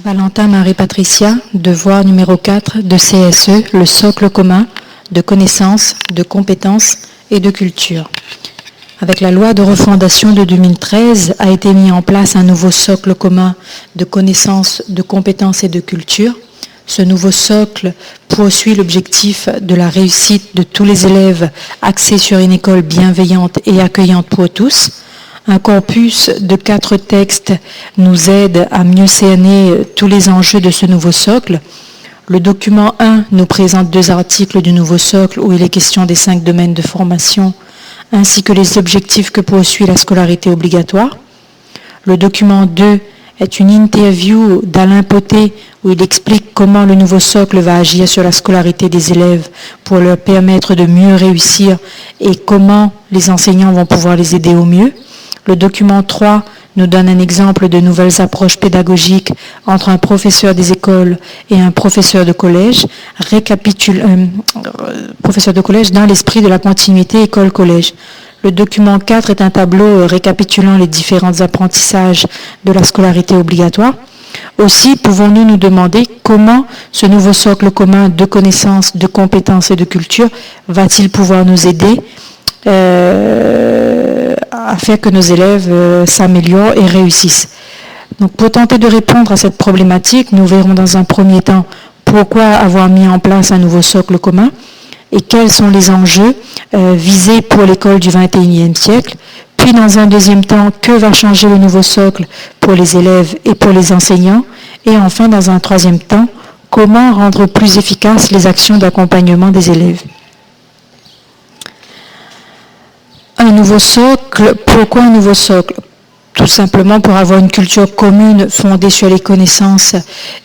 Valentin Marie-Patricia, devoir numéro 4 de CSE, le socle commun de connaissances, de compétences et de culture. Avec la loi de refondation de 2013, a été mis en place un nouveau socle commun de connaissances, de compétences et de culture. Ce nouveau socle poursuit l'objectif de la réussite de tous les élèves axés sur une école bienveillante et accueillante pour tous. Un corpus de 4 textes nous aide à mieux cerner tous les enjeux de ce nouveau socle. Le document 1 nous présente 2 articles du nouveau socle où il est question des 5 domaines de formation ainsi que les objectifs que poursuit la scolarité obligatoire. Le document 2 est une interview d'Alain Poté où il explique comment le nouveau socle va agir sur la scolarité des élèves pour leur permettre de mieux réussir et comment les enseignants vont pouvoir les aider au mieux. Le document 3 nous donne un exemple de nouvelles approches pédagogiques entre un professeur des écoles et un professeur de collège, professeur de collège dans l'esprit de la continuité école-collège. Le document 4 est un tableau récapitulant les différents apprentissages de la scolarité obligatoire. Aussi, pouvons-nous nous demander comment ce nouveau socle commun de connaissances, de compétences et de culture va-t-il pouvoir nous aider à faire que nos élèves s'améliorent et réussissent. Donc, pour tenter de répondre à cette problématique, nous verrons dans un premier temps pourquoi avoir mis en place un nouveau socle commun et quels sont les enjeux visés pour l'école du XXIe siècle. Puis, dans un deuxième temps, que va changer le nouveau socle pour les élèves et pour les enseignants. Et enfin, dans un troisième temps, comment rendre plus efficaces les actions d'accompagnement des élèves. Un nouveau socle, pourquoi un nouveau socle? Tout simplement pour avoir une culture commune fondée sur les connaissances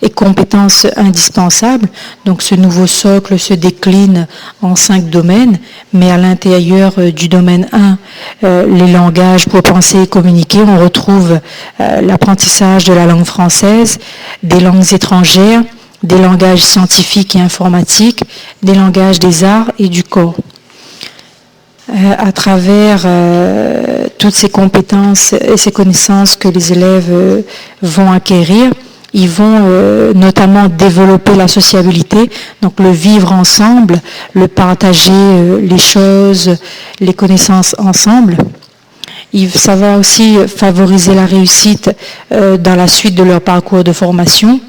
et compétences indispensables. Donc ce nouveau socle se décline en 5 domaines, mais à l'intérieur du domaine 1, les langages pour penser et communiquer, on retrouve l'apprentissage de la langue française, des langues étrangères, des langages scientifiques et informatiques, des langages des arts et du corps. À travers toutes ces compétences et ces connaissances que les élèves vont acquérir, ils vont notamment développer la sociabilité, donc le vivre ensemble, le partager les choses, les connaissances ensemble. Ça va aussi favoriser la réussite dans la suite de leur parcours de formation,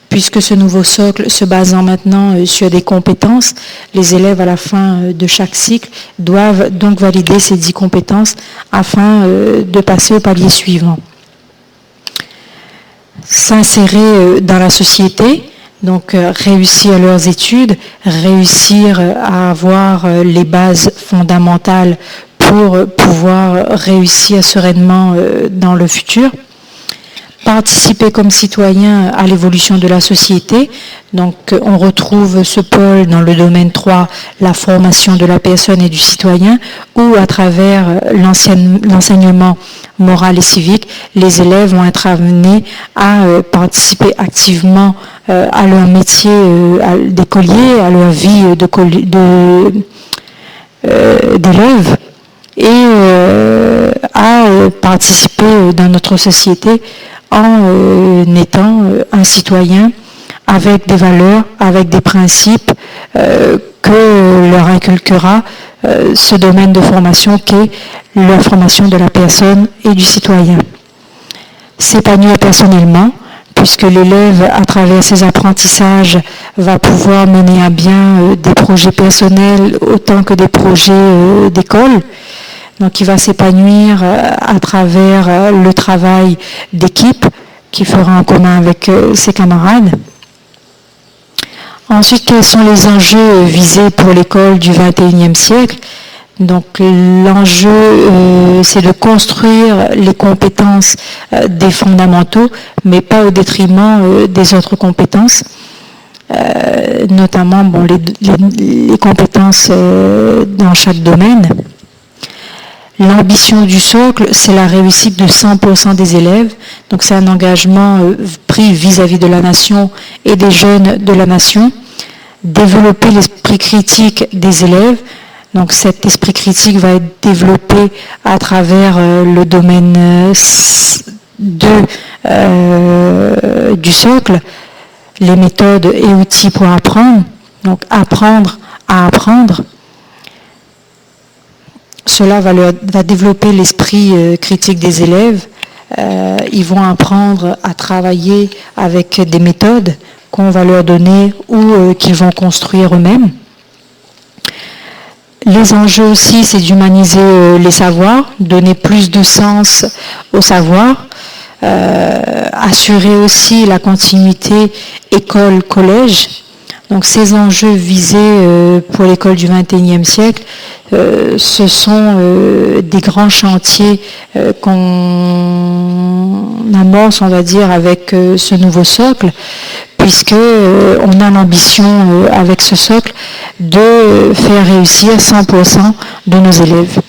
puisque ce nouveau socle se basant maintenant sur des compétences, les élèves à la fin de chaque cycle doivent donc valider ces 10 compétences afin de passer au palier suivant. S'insérer dans la société, donc réussir leurs études, réussir à avoir les bases fondamentales pour pouvoir réussir sereinement dans le futur. Participer comme citoyen à l'évolution de la société. Donc on retrouve ce pôle dans le domaine 3, la formation de la personne et du citoyen, où à travers l'enseignement moral et civique, les élèves vont être amenés à participer activement à leur métier d'écolier, à leur vie d'élève et à participer dans notre société en étant un citoyen avec des valeurs, avec des principes que leur inculquera ce domaine de formation qu'est la formation de la personne et du citoyen. S'épanouir personnellement, puisque l'élève, à travers ses apprentissages, va pouvoir mener à bien des projets personnels autant que des projets d'école. Donc il va s'épanouir à travers le travail d'équipe qu'il fera en commun avec ses camarades. Ensuite, quels sont les enjeux visés pour l'école du XXIe siècle? Donc l'enjeu, c'est de construire les compétences des fondamentaux, mais pas au détriment des autres compétences. Notamment les compétences dans chaque domaine. L'ambition du socle, c'est la réussite de 100% des élèves. Donc c'est un engagement pris vis-à-vis de la nation et des jeunes de la nation. Développer l'esprit critique des élèves. Donc cet esprit critique va être développé à travers le domaine du socle, les méthodes et outils pour apprendre, donc apprendre à apprendre. Cela va développer l'esprit critique des élèves. Ils vont apprendre à travailler avec des méthodes qu'on va leur donner ou qu'ils vont construire eux-mêmes. Les enjeux aussi, c'est d'humaniser les savoirs, donner plus de sens au savoir, assurer aussi la continuité école-collège. Donc ces enjeux visés pour l'école du XXIe siècle, ce sont des grands chantiers qu'on amorce, on va dire, avec ce nouveau socle, puisque on a l'ambition avec ce socle de faire réussir 100% de nos élèves.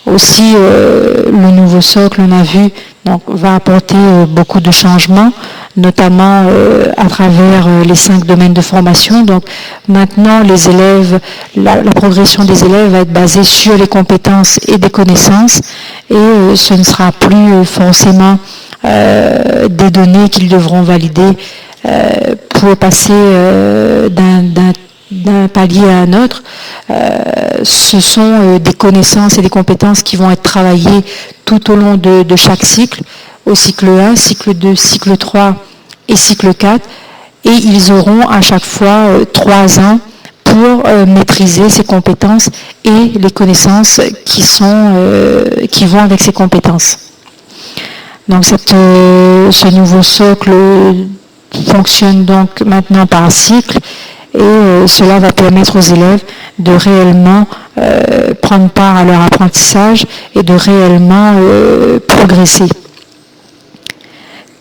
Aussi, le nouveau socle, on a vu, donc, va apporter beaucoup de changements, notamment à travers les 5 domaines de formation. Donc maintenant, les élèves, la progression des élèves va être basée sur les compétences et des connaissances, et ce ne sera plus forcément des données qu'ils devront valider pour passer d'un palier à un autre. Ce sont des connaissances et des compétences qui vont être travaillées tout au long de chaque cycle, au cycle 1, cycle 2, cycle 3 et cycle 4, et ils auront à chaque fois 3 ans pour maîtriser ces compétences et les connaissances qui vont avec ces compétences. Donc ce nouveau socle fonctionne donc maintenant par cycle, et cela va permettre aux élèves de réellement prendre part à leur apprentissage et de réellement progresser.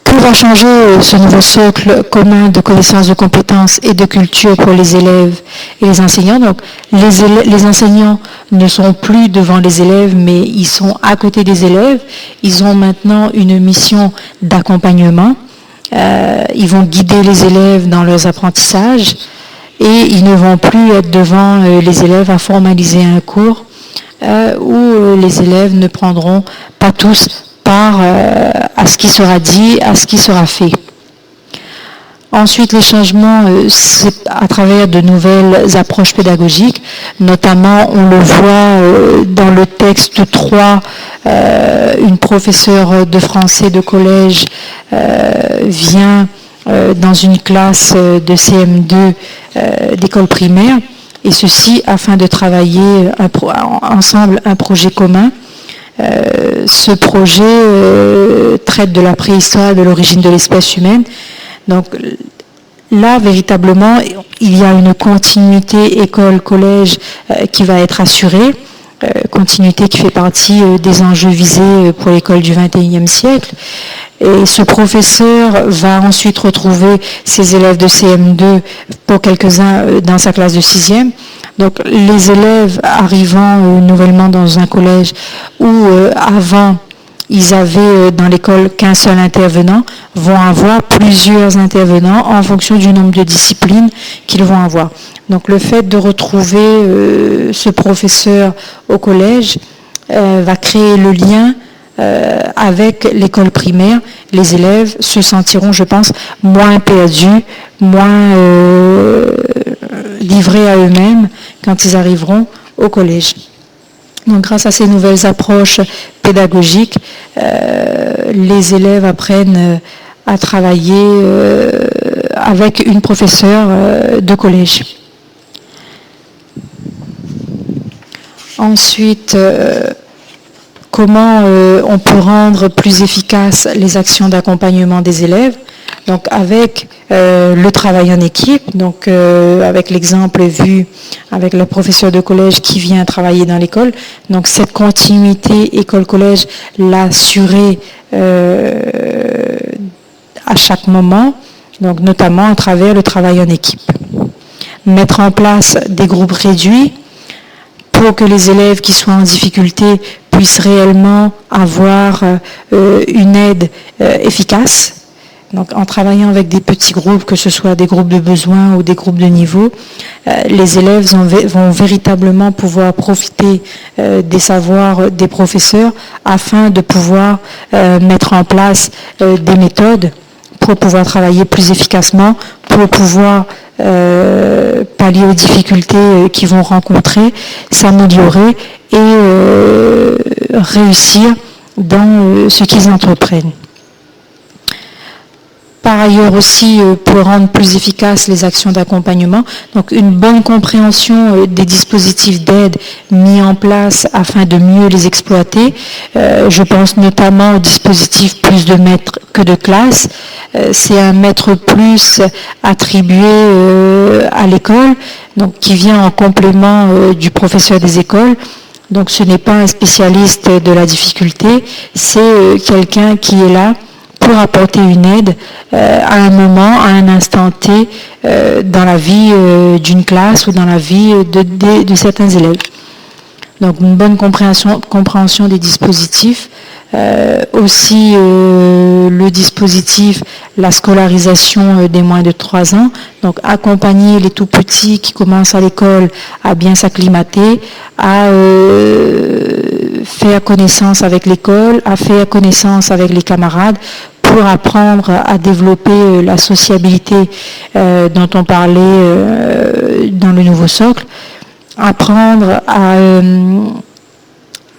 Que va changer ce nouveau socle commun de connaissances, de compétences et de culture pour les élèves et les enseignants? Donc, les enseignants ne sont plus devant les élèves, mais ils sont à côté des élèves. Ils ont maintenant une mission d'accompagnement. Ils vont guider les élèves dans leurs apprentissages, et ils ne vont plus être devant les élèves à formaliser un cours où les élèves ne prendront pas tous part à ce qui sera dit, à ce qui sera fait. Ensuite, les changements, c'est à travers de nouvelles approches pédagogiques, notamment on le voit dans le texte 3, une professeure de français de collège vient dans une classe de CM2 d'école primaire, et ceci afin de travailler ensemble un projet commun. Ce projet traite de la préhistoire, de l'origine de l'espèce humaine. Donc là, véritablement, il y a une continuité école-collège qui va être assurée, continuité qui fait partie des enjeux visés pour l'école du XXIe siècle. Et ce professeur va ensuite retrouver ses élèves de CM2 pour quelques-uns dans sa classe de 6e. Donc les élèves arrivant nouvellement dans un collège où avant ils avaient dans l'école qu'un seul intervenant, vont avoir plusieurs intervenants en fonction du nombre de disciplines qu'ils vont avoir. Donc le fait de retrouver ce professeur au collège va créer le lien avec l'école primaire. Les élèves se sentiront, je pense, moins perdus, moins livrés à eux-mêmes quand ils arriveront au collège. Donc grâce à ces nouvelles approches pédagogiques, les élèves apprennent à travailler avec une professeure de collège. Ensuite, comment on peut rendre plus efficaces les actions d'accompagnement des élèves? Donc avec le travail en équipe, donc avec l'exemple vu avec le professeur de collège qui vient travailler dans l'école. Donc cette continuité école-collège l'assurer à chaque moment, donc notamment à travers le travail en équipe. Mettre en place des groupes réduits pour que les élèves qui sont en difficulté puissent réellement avoir une aide efficace. Donc, en travaillant avec des petits groupes, que ce soit des groupes de besoins ou des groupes de niveau, les élèves vont véritablement pouvoir profiter des savoirs des professeurs afin de pouvoir mettre en place des méthodes pour pouvoir travailler plus efficacement, pour pouvoir pallier aux difficultés qu'ils vont rencontrer, s'améliorer et réussir dans ce qu'ils entreprennent. Par ailleurs aussi, pour rendre plus efficaces les actions d'accompagnement, donc une bonne compréhension des dispositifs d'aide mis en place afin de mieux les exploiter. Je pense notamment au dispositif plus de maîtres que de classes. C'est un maître plus attribué à l'école, donc qui vient en complément du professeur des écoles. Donc ce n'est pas un spécialiste de la difficulté, c'est quelqu'un qui est là pour apporter une aide à un moment, à un instant T dans la vie d'une classe ou dans la vie de certains élèves. Donc une bonne compréhension des dispositifs. Aussi le dispositif, la scolarisation des moins de 3 ans, donc accompagner les tout petits qui commencent à l'école à bien s'acclimater, à faire connaissance avec l'école, à faire connaissance avec les camarades, pour apprendre à développer la sociabilité dont on parlait dans le nouveau socle, apprendre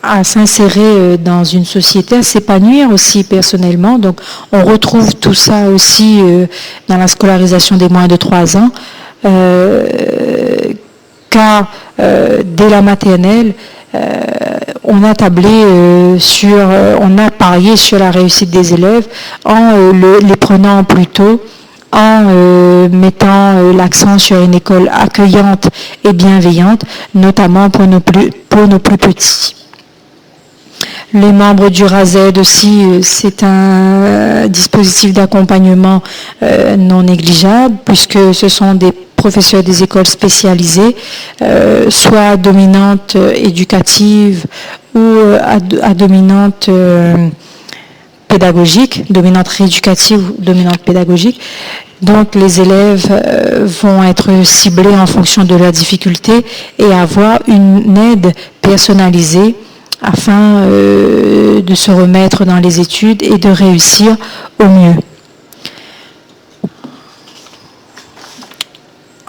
à s'insérer dans une société, à s'épanouir aussi personnellement. Donc on retrouve tout ça aussi dans la scolarisation des moins de 3 ans, car dès la maternelle, on a on a parié sur la réussite des élèves en les prenant plus tôt, en mettant l'accent sur une école accueillante et bienveillante, notamment pour nos plus petits. Les membres du RASED aussi, c'est un dispositif d'accompagnement non négligeable, puisque ce sont des professeurs des écoles spécialisées, soit à dominante éducative ou à dominante pédagogique, dominante rééducative ou dominante pédagogique. Donc les élèves vont être ciblés en fonction de leurs difficultés et avoir une aide personnalisée afin de se remettre dans les études et de réussir au mieux.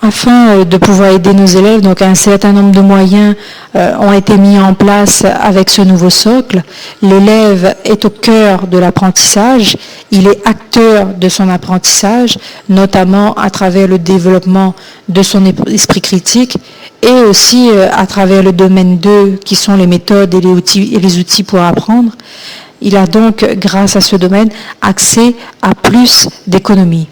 Afin de pouvoir aider nos élèves, donc un certain nombre de moyens ont été mis en place avec ce nouveau socle. L'élève est au cœur de l'apprentissage, il est acteur de son apprentissage, notamment à travers le développement de son esprit critique et aussi à travers le domaine 2 qui sont les méthodes et les outils pour apprendre. Il a donc, grâce à ce domaine, accès à plus d'autonomie.